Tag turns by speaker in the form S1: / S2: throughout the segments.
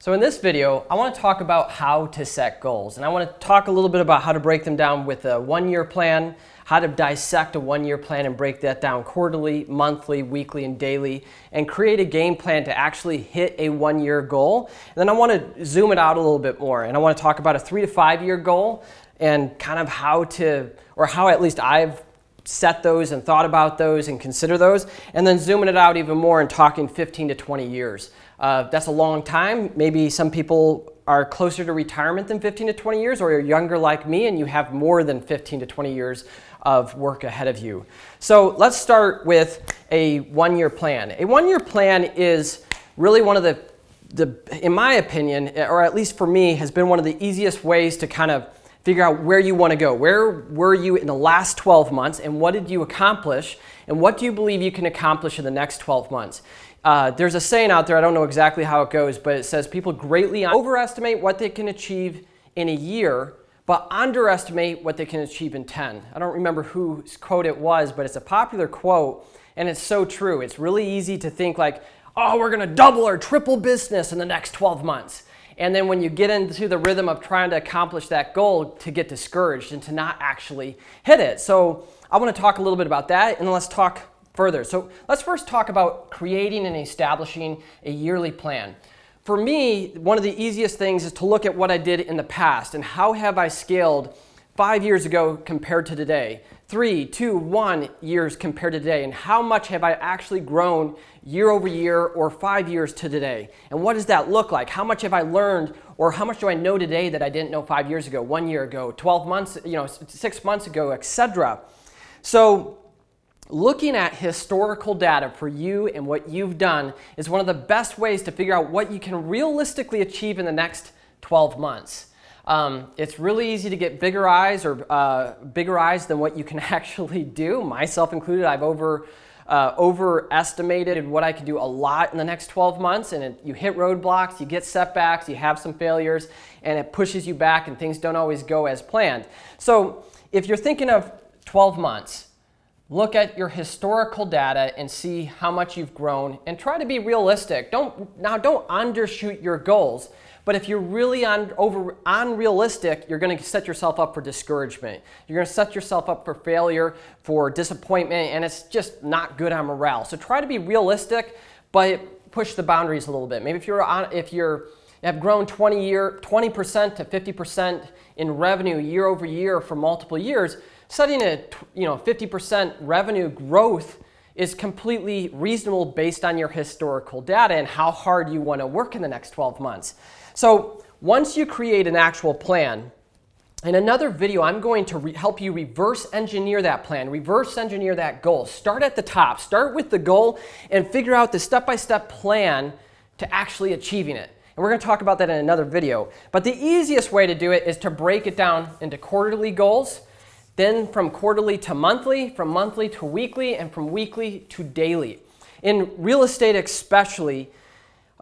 S1: So in this video, I want to talk about how to set goals. And I want to talk a little bit about how to break them down with a one-year plan, how to dissect a one-year plan and break that down quarterly, monthly, weekly, and daily, and create a game plan to actually hit a one-year goal. And then I want to zoom it out a little bit more. And I want to talk about a 3 to 5 year goal and kind of how at least I've set those and thought about those and consider those, and then zooming it out even more and talking 15 to 20 years. That's a long time. Maybe some people are closer to retirement than 15 to 20 years, or you're younger like me and you have more than 15 to 20 years of work ahead of you. So let's start with a one-year plan. A one-year plan is really one of the, in my opinion, or at least for me, has been one of the easiest ways to kind of figure out where you want to go. Where were you in the last 12 months and what did you accomplish and what do you believe you can accomplish in the next 12 months? There's a saying out there, I don't know exactly how it goes, but it says people greatly overestimate what they can achieve in a year, but underestimate what they can achieve in 10. I don't remember whose quote it was, but it's a popular quote and it's so true. It's really easy to think like, oh, we're going to double or triple business in the next 12 months. And then when you get into the rhythm of trying to accomplish that goal, to get discouraged and to not actually hit it. So I want to talk a little bit about that, and then let's talk further. So let's first talk about creating and establishing a yearly plan. For me, one of the easiest things is to look at what I did in the past and how have I scaled 5 years ago compared to today, 3, 2, 1 years compared to today, and how much have I actually grown year over year or 5 years to today? And what does that look like? How much have I learned, or how much do I know today that I didn't know 5 years ago, 1 year ago, 12 months, 6 months ago, etc. So looking at historical data for you and what you've done is one of the best ways to figure out what you can realistically achieve in the next 12 months. It's really easy to get bigger eyes than what you can actually do, myself included. I've overestimated what I can do a lot in the next 12 months, and you hit roadblocks, you get setbacks, you have some failures, and it pushes you back and things don't always go as planned. So if you're thinking of 12 months, look at your historical data and see how much you've grown and try to be realistic. Don't undershoot your goals. But if you're really unrealistic, you're going to set yourself up for discouragement. You're going to set yourself up for failure, for disappointment, and it's just not good on morale. So try to be realistic, but push the boundaries a little bit. Maybe if you have grown 20% to 50% in revenue year over year for multiple years, setting a 50% revenue growth is completely reasonable based on your historical data and how hard you want to work in the next 12 months. So once you create an actual plan, in another video I'm going to help you reverse engineer that plan, reverse engineer that goal. Start at the top, start with the goal and figure out the step-by-step plan to actually achieving it. And we're going to talk about that in another video. But the easiest way to do it is to break it down into quarterly goals, then from quarterly to monthly, from monthly to weekly, and from weekly to daily. In real estate especially,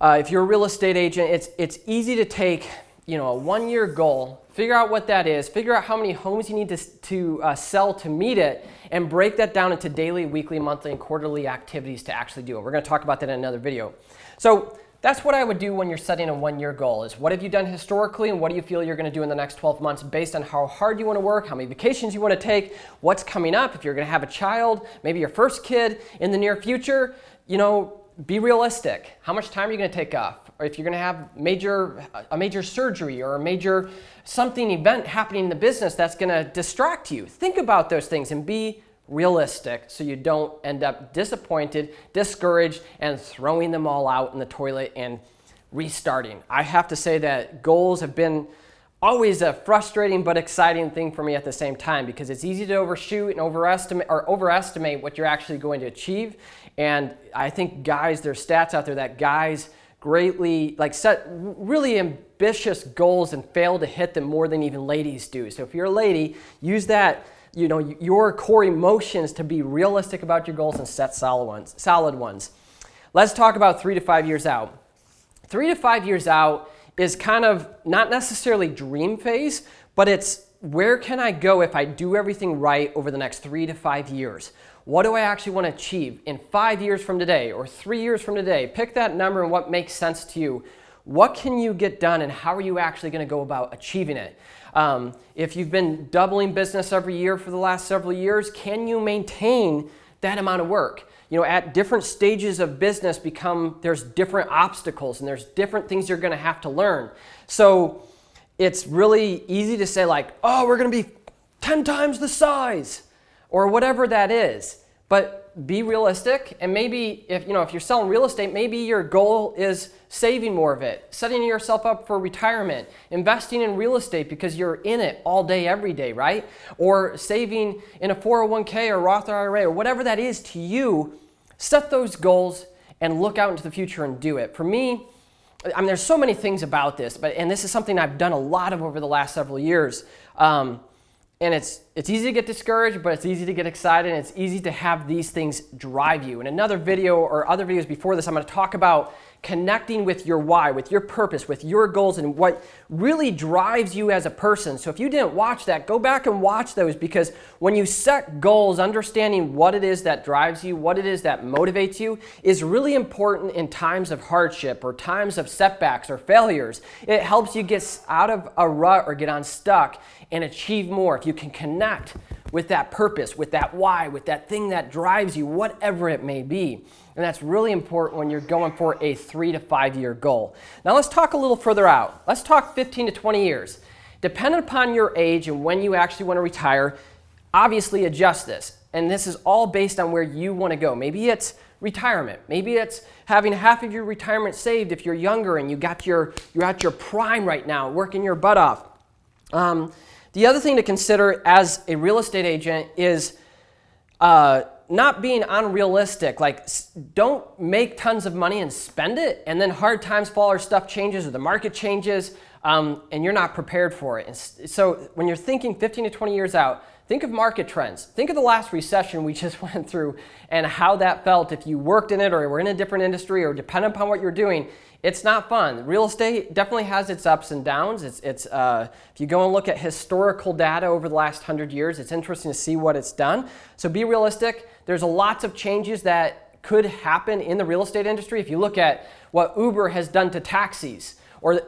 S1: if you're a real estate agent, it's easy to take a 1 year goal, figure out what that is, figure out how many homes you need to sell to meet it, and break that down into daily, weekly, monthly, and quarterly activities to actually do it. We're going to talk about that in another video. So that's what I would do when you're setting a 1 year goal, is what have you done historically and what do you feel you're going to do in the next 12 months based on how hard you want to work, how many vacations you want to take, what's coming up, if you're going to have a child, maybe your first kid in the near future, be realistic. How much time are you going to take off? Or if you're going to have a major surgery or a major event happening in the business that's going to distract you. Think about those things and be realistic so you don't end up disappointed, discouraged, and throwing them all out in the toilet and restarting. I have to say that goals have been always a frustrating but exciting thing for me at the same time, because it's easy to overshoot and overestimate what you're actually going to achieve. And I think there's stats out there that guys greatly set really ambitious goals and fail to hit them more than even ladies do. So if you're a lady, use that your core emotions to be realistic about your goals and set solid ones. Let's talk about 3 to 5 years out. 3 to 5 years out is kind of not necessarily dream phase, but it's where can I go if I do everything right over the next 3 to 5 years? What do I actually want to achieve in 5 years from today or 3 years from today? Pick that number and what makes sense to you. what can you get done and how are you actually going to go about achieving it? If you've been doubling business every year for the last several years, can you maintain that amount of work? At different stages of business there's different obstacles and there's different things you're going to have to learn. So it's really easy to say like, oh, we're going to be 10 times the size or whatever that is. But be realistic, and maybe if you're selling real estate, maybe your goal is saving more of it, setting yourself up for retirement, investing in real estate because you're in it all day, every day, right? Or saving in a 401k or Roth IRA or whatever that is to you. Set those goals and look out into the future and do it. For me, there's so many things about this, and this is something I've done a lot of over the last several years. And it's easy to get discouraged, but it's easy to get excited, and it's easy to have these things drive you. In another video or other videos before this, I'm going to talk about connecting with your why, with your purpose, with your goals, and what really drives you as a person. So if you didn't watch that, go back and watch those, because when you set goals, understanding what it is that drives you, what it is that motivates you, is really important in times of hardship or times of setbacks or failures. It helps you get out of a rut or get unstuck and achieve more. If you can connect with that purpose, with that why, with that thing that drives you, whatever it may be. And that's really important when you're going for a 3 to 5 year goal. Now let's talk a little further out. Let's talk 15 to 20 years. Depending upon your age and when you actually want to retire, obviously adjust this. And this is all based on where you want to go. Maybe it's retirement. Maybe it's having half of your retirement saved if you're younger and you're at your prime right now, working your butt off. The other thing to consider as a real estate agent is not being unrealistic. Like, don't make tons of money and spend it, and then hard times fall or stuff changes or the market changes, and you're not prepared for it. And so when you're thinking 15 to 20 years out, think of market trends. Think of the last recession we just went through and how that felt if you worked in it or were in a different industry or dependent upon what you're doing. It's not fun. Real estate definitely has its ups and downs. If you go and look at historical data over the last 100 years, it's interesting to see what it's done. So be realistic. There's lots of changes that could happen in the real estate industry. If you look at what Uber has done to taxis, or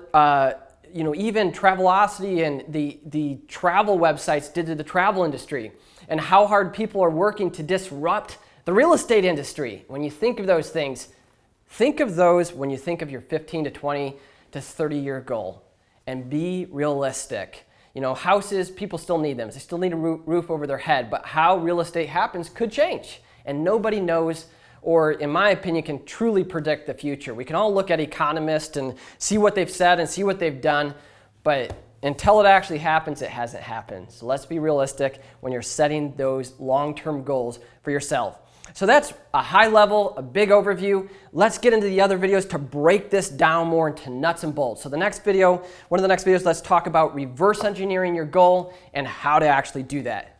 S1: even Travelocity and the travel websites did to the travel industry, and how hard people are working to disrupt the real estate industry. When you think of those things, think of those when you think of your 15 to 20 to 30 year goal, and be realistic. Houses, people still need them. They still need a roof over their head, but how real estate happens could change, and nobody knows, or in my opinion, can truly predict the future. We can all look at economists and see what they've said and see what they've done, but until it actually happens, it hasn't happened. So let's be realistic when you're setting those long-term goals for yourself. So that's a high level, a big overview. Let's get into the other videos to break this down more into nuts and bolts. So one of the next videos, let's talk about reverse engineering your goal and how to actually do that.